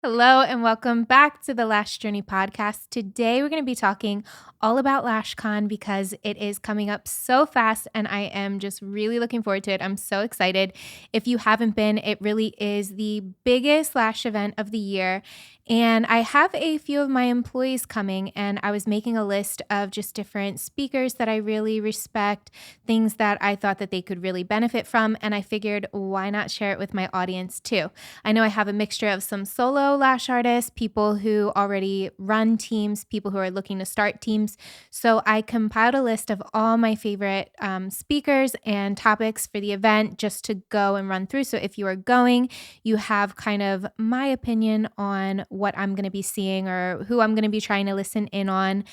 Hello and welcome back to the Lash Journey podcast. Today we're going to be talking all about LashCon because it is coming up so fast and I am just really looking forward to it. I'm so excited. If you haven't been, it really is the biggest lash event of the year. And I have a few of my employees coming, and I was making a list of just different speakers that I really respect, things that I thought that they could really benefit from. And I figured, why not share it with my audience too? I know I have a mixture of some solo lash artists, people who already run teams, people who are looking to start teams. So I compiled a list of all my favorite speakers and topics for the event just to go and run through. So if you are going, you have kind of my opinion on what I'm going to be seeing or who I'm going to be trying to listen in on.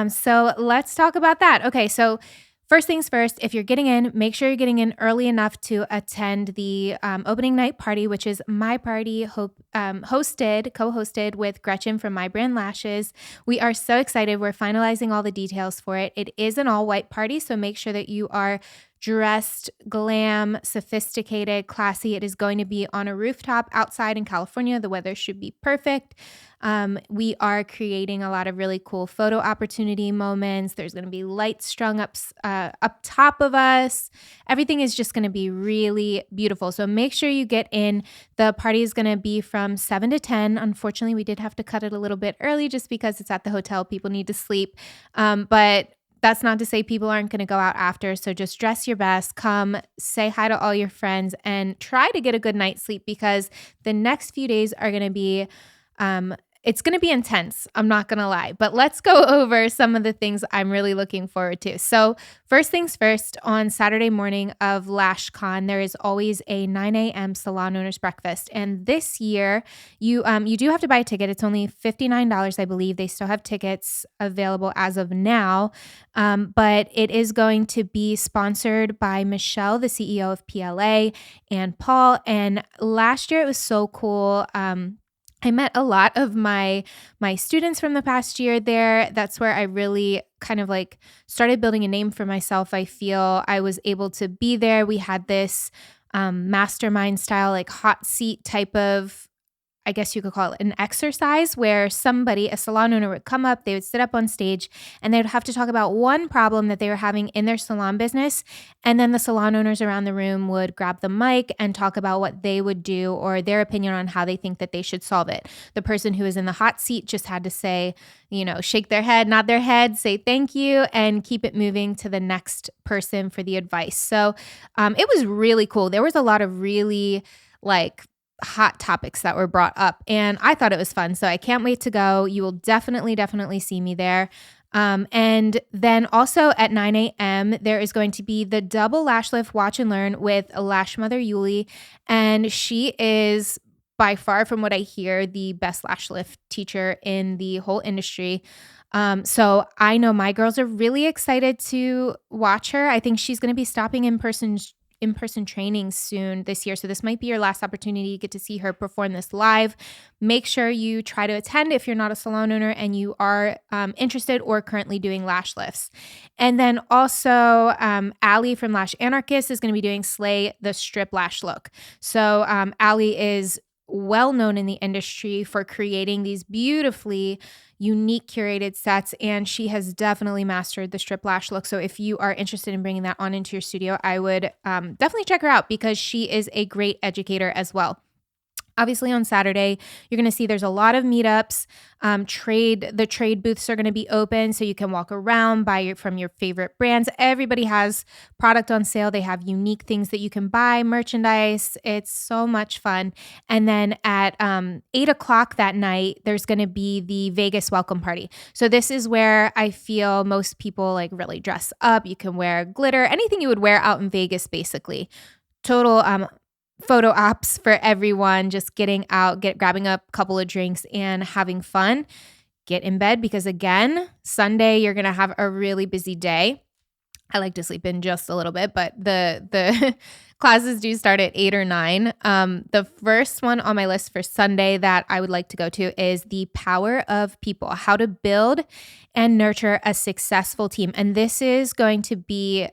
So let's talk about that. Okay, so first things first, if you're getting in, make sure you're getting in early enough to attend the opening night party, which is my party co-hosted with Gretchen from My Brand Lashes. We are so excited. We're finalizing all the details for it. It is an all-white party, so make sure that you are dressed, glam, sophisticated, classy. It is going to be on a rooftop outside in California. The weather should be perfect. We are creating a lot of really cool photo opportunity moments. There's going to be lights strung up top of us. Everything is just going to be really beautiful. So make sure you get in. The party is going to be from 7 to 10. Unfortunately, we did have to cut it a little bit early just because it's at the hotel. People need to sleep. But that's not to say people aren't going to go out after. So just dress your best, come say hi to all your friends, and try to get a good night's sleep because the next few days are going to be it's going to be intense. I'm not going to lie, but let's go over some of the things I'm really looking forward to. So first things first, on Saturday morning of LashCon, there is always a 9 a.m. salon owners breakfast. And this year you do have to buy a ticket. It's only $59, I believe. They still have tickets available as of now. But it is going to be sponsored by Michelle, the CEO of PLA, and Paul. And last year it was so cool. I met a lot of my students from the past year there. That's where I really kind of like started building a name for myself. I feel I was able to be there. We had this mastermind style, like hot seat type of, I guess you could call it an exercise where somebody, a salon owner, would come up, they would sit up on stage, and they would have to talk about one problem that they were having in their salon business. And then the salon owners around the room would grab the mic and talk about what they would do or their opinion on how they think that they should solve it. The person who was in the hot seat just had to say, shake their head, nod their head, say thank you, and keep it moving to the next person for the advice. So it was really cool. There was a lot of really hot topics that were brought up, and I thought it was fun. So I can't wait to go. You will definitely see me there. And then also at 9 a.m., there is going to be the double lash lift watch and learn with Lash Mother Yuli. And she is by far, from what I hear, the best lash lift teacher in the whole industry. So I know my girls are really excited to watch her. I think she's going to be stopping in-person training soon this year. So this might be your last opportunity to get to see her perform this live. Make sure you try to attend if you're not a salon owner and you are interested or currently doing lash lifts. And then also Allie from Lash Anarchist is going to be doing Slay the Strip Lash Look. So Allie is well known in the industry for creating these beautifully unique curated sets, and she has definitely mastered the strip lash look. So if you are interested in bringing that on into your studio, I would definitely check her out because she is a great educator as well. Obviously, on Saturday, you're going to see there's a lot of meetups. The trade booths are going to be open, so you can walk around, buy from your favorite brands. Everybody has product on sale. They have unique things that you can buy, merchandise. It's so much fun. And then at 8 o'clock that night, there's going to be the Vegas welcome party. So this is where I feel most people really dress up. You can wear glitter, anything you would wear out in Vegas, basically. Total photo ops for everyone, just getting out, grabbing a couple of drinks and having fun. Get in bed because, again, Sunday you're going to have a really busy day. I like to sleep in just a little bit, but the classes do start at 8 or 9. The first one on my list for Sunday that I would like to go to is the power of people, how to build and nurture a successful team. And this is going to be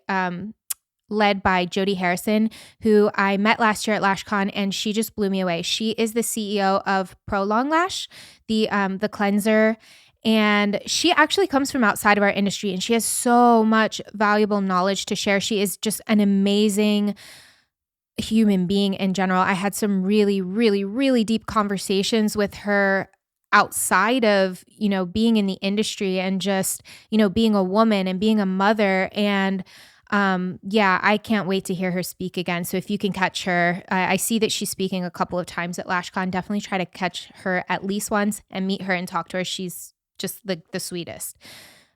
led by Jody Harrison, who I met last year at LashCon, and she just blew me away. She is the CEO of Pro Long Lash, the cleanser, and she actually comes from outside of our industry, and she has so much valuable knowledge to share. She is just an amazing human being in general. I had some really, really, really deep conversations with her outside of, being in the industry and just, being a woman and being a mother. And yeah, I can't wait to hear her speak again. So if you can catch her, I see that she's speaking a couple of times at LashCon. Definitely try to catch her at least once and meet her and talk to her. She's just the sweetest.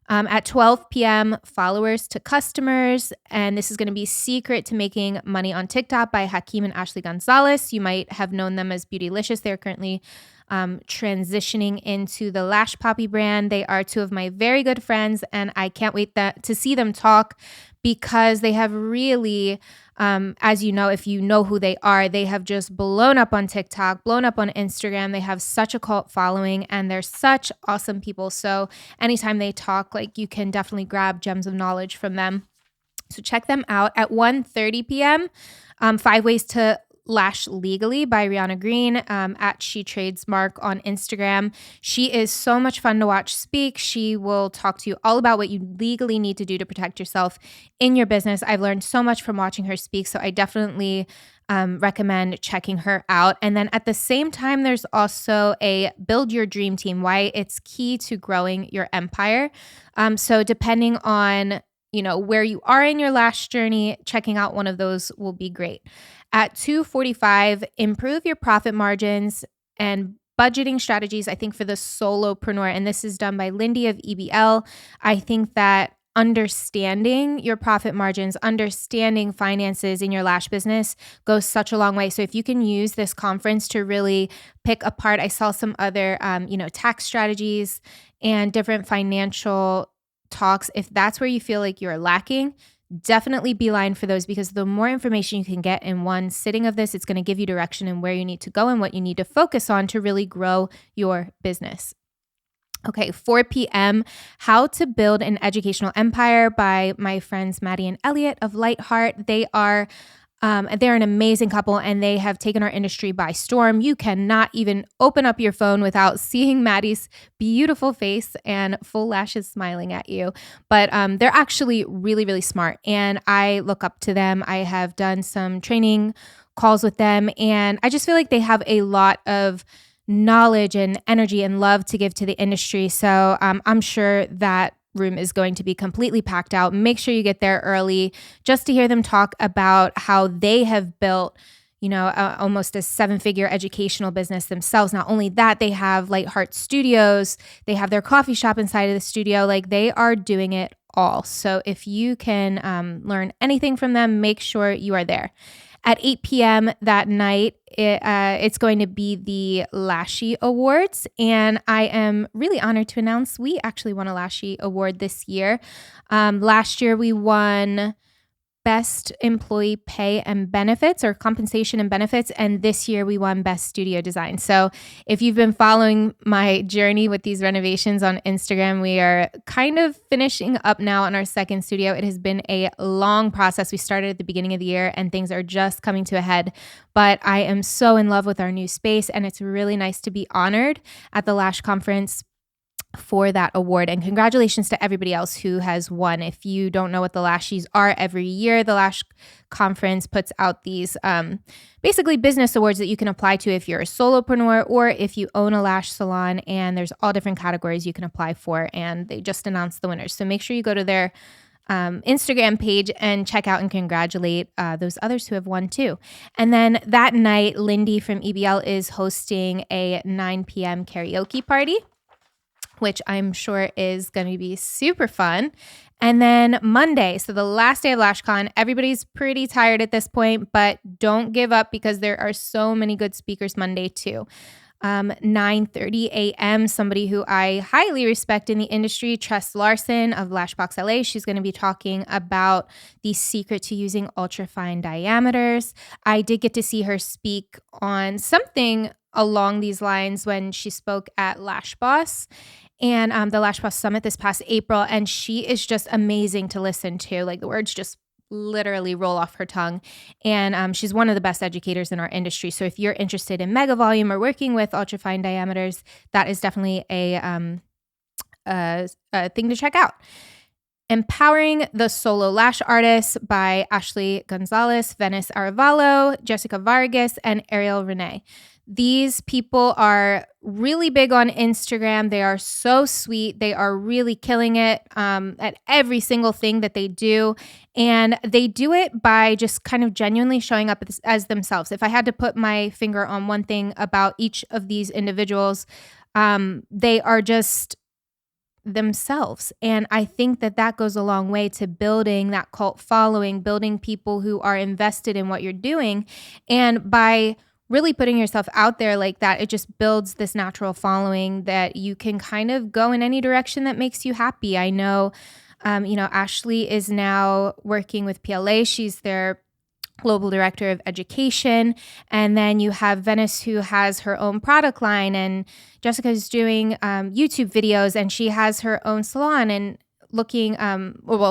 At 12 p.m., followers to customers. And this is going to be Secret to Making Money on TikTok by Hakeem and Ashley Gonzalez. You might have known them as Beautylicious. They're currently transitioning into the Lash Poppy brand. They are two of my very good friends, and I can't wait to see them talk, because they have really, as you know, if you know who they are, they have just blown up on TikTok, blown up on Instagram. They have such a cult following, and they're such awesome people. So anytime they talk, you can definitely grab gems of knowledge from them. So check them out at 1:30 p.m. 5 Ways to Lash Legally by Rihanna Green at She Trades Mark on Instagram. She is so much fun to watch speak. She will talk to you all about what you legally need to do to protect yourself in your business. I've learned so much from watching her speak, so I definitely recommend checking her out. And then at the same time, there's also a Build Your Dream Team, why it's key to growing your empire. So depending on where you are in your lash journey, checking out one of those will be great. At 2:45, improve your profit margins and budgeting strategies, I think, for the solopreneur. And this is done by Lindy of EBL. I think that understanding your profit margins, understanding finances in your lash business goes such a long way. So if you can use this conference to really pick apart, I saw some other, tax strategies and different financial talks. If that's where you feel like you're lacking, definitely beeline for those, because the more information you can get in one sitting of this, it's going to give you direction in where you need to go and what you need to focus on to really grow your business. Okay, 4 p.m., How to Build an Educational Empire by my friends Maddie and Elliot of Lightheart. They're an amazing couple, and they have taken our industry by storm. You cannot even open up your phone without seeing Maddie's beautiful face and full lashes smiling at you. But they're actually really, really smart, and I look up to them. I have done some training calls with them, and I just feel like they have a lot of knowledge and energy and love to give to the industry. So I'm sure that room is going to be completely packed out. Make sure you get there early just to hear them talk about how they have built, almost a 7-figure educational business themselves. Not only that, they have Lightheart Studios. They have their coffee shop inside of the studio. They are doing it all. So if you can learn anything from them, make sure you are there. At 8 p.m. that night, it's going to be the Lashy Awards, and I am really honored to announce we actually won a Lashy Award this year. Last year, we won Best Employee Pay and Benefits, or Compensation and Benefits, and this year we won Best Studio Design. So if you've been following my journey with these renovations on Instagram, we are kind of finishing up now on our second studio. It has been a long process. We started at the beginning of the year, and things are just coming to a head, but I am so in love with our new space, and it's really nice to be honored at the Lash Conference for that award. And congratulations to everybody else who has won. If you don't know what the Lashies are, every year the Lash Conference puts out these basically business awards that you can apply to if you're a solopreneur or if you own a lash salon, and there's all different categories you can apply for, and they just announced the winners. So make sure you go to their Instagram page and check out and congratulate those others who have won too. And then that night, Lindy from EBL is hosting a 9 p.m. karaoke party, which I'm sure is going to be super fun. And then Monday, so the last day of LashCon, everybody's pretty tired at this point, but don't give up, because there are so many good speakers Monday too. 9:30 a.m., somebody who I highly respect in the industry, Tress Larson of Lashbox LA. She's going to be talking about the secret to using ultra fine diameters. I did get to see her speak on something along these lines when she spoke at Lash Boss and the Lash Boss Summit this past April, and she is just amazing to listen to. The words just literally roll off her tongue. And she's one of the best educators in our industry. So if you're interested in mega volume or working with ultra fine diameters, that is definitely a thing to check out. Empowering the Solo Lash Artists by Ashley Gonzalez, Venice Arevalo, Jessica Vargas, and Ariel Renee. These people are really big on Instagram. They are so sweet. They are really killing it at every single thing that they do. And they do it by just kind of genuinely showing up as themselves. If I had to put my finger on one thing about each of these individuals, they are just themselves. And I think that that goes a long way to building that cult following, building people who are invested in what you're doing. And by really putting yourself out there like that, it just builds this natural following that you can kind of go in any direction that makes you happy. I know, Ashley is now working with PLA. She's their global director of education. And then you have Venice, who has her own product line, and Jessica's doing YouTube videos, and she has her own salon and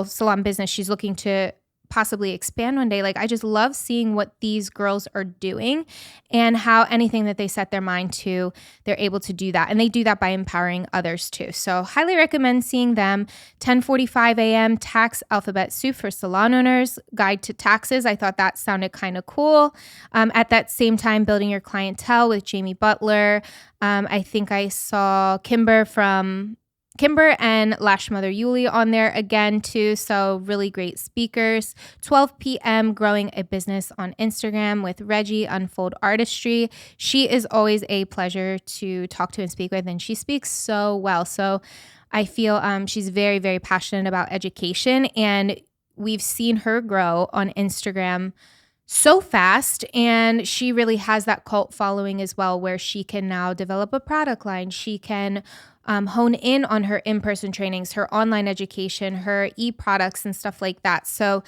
salon business. She's looking to possibly expand one day. Like, I just love seeing what these girls are doing and how anything that they set their mind to, they're able to do that. And they do that by empowering others too. So highly recommend seeing them. 10:45 a.m. Tax Alphabet Soup for Salon Owners, Guide to Taxes. I thought that sounded kind of cool. At that same time, Building Your Clientele with Jamie Butler. I think I saw Kimber and Lash Mother Yuli on there again too. So really great speakers. 12 p.m. Growing a Business on Instagram with Reggie Unfold Artistry. She is always a pleasure to talk to and speak with, and she speaks so well. So I feel she's very, very passionate about education, and we've seen her grow on Instagram so fast, and she really has that cult following as well, where she can now develop a product line. She can hone in on her in-person trainings, her online education, her e-products and stuff like that. So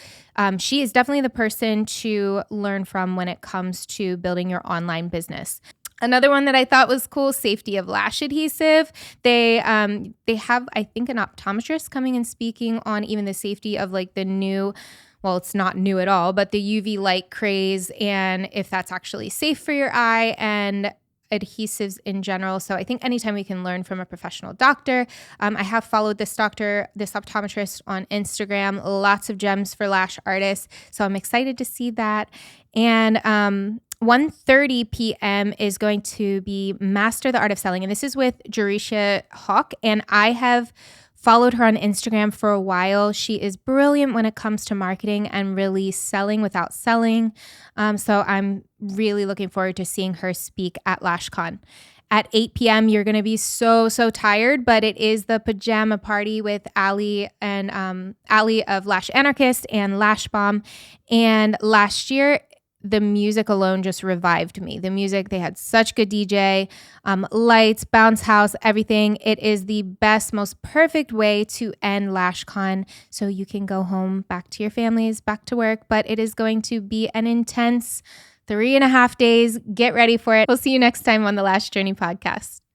she is definitely the person to learn from when it comes to building your online business. Another one that I thought was cool, Safety of Lash Adhesive. They have, I think, an optometrist coming and speaking on even the safety of like the new, well, it's not new at all, but the UV light craze, and if that's actually safe for your eye and adhesives in general. So I think anytime we can learn from a professional doctor. I have followed this optometrist on Instagram, lots of gems for lash artists. So I'm excited to see that. And 1:30 p.m. is going to be Master the Art of Selling. And this is with Jerisha Hawk. And I have followed her on Instagram for a while. She is brilliant when it comes to marketing and really selling without selling. So I'm really looking forward to seeing her speak at LashCon. At 8 p.m., you're going to be so tired, but it is the pajama party with Ali of Lash Anarchist and Lash Bomb. And last year, the music alone just revived me. The music, they had such good DJ, lights, bounce house, everything. It is the best, most perfect way to end LashCon, so you can go home, back to your families, back to work. But it is going to be an intense 3.5 days. Get ready for it. We'll see you next time on the Lash Journey podcast.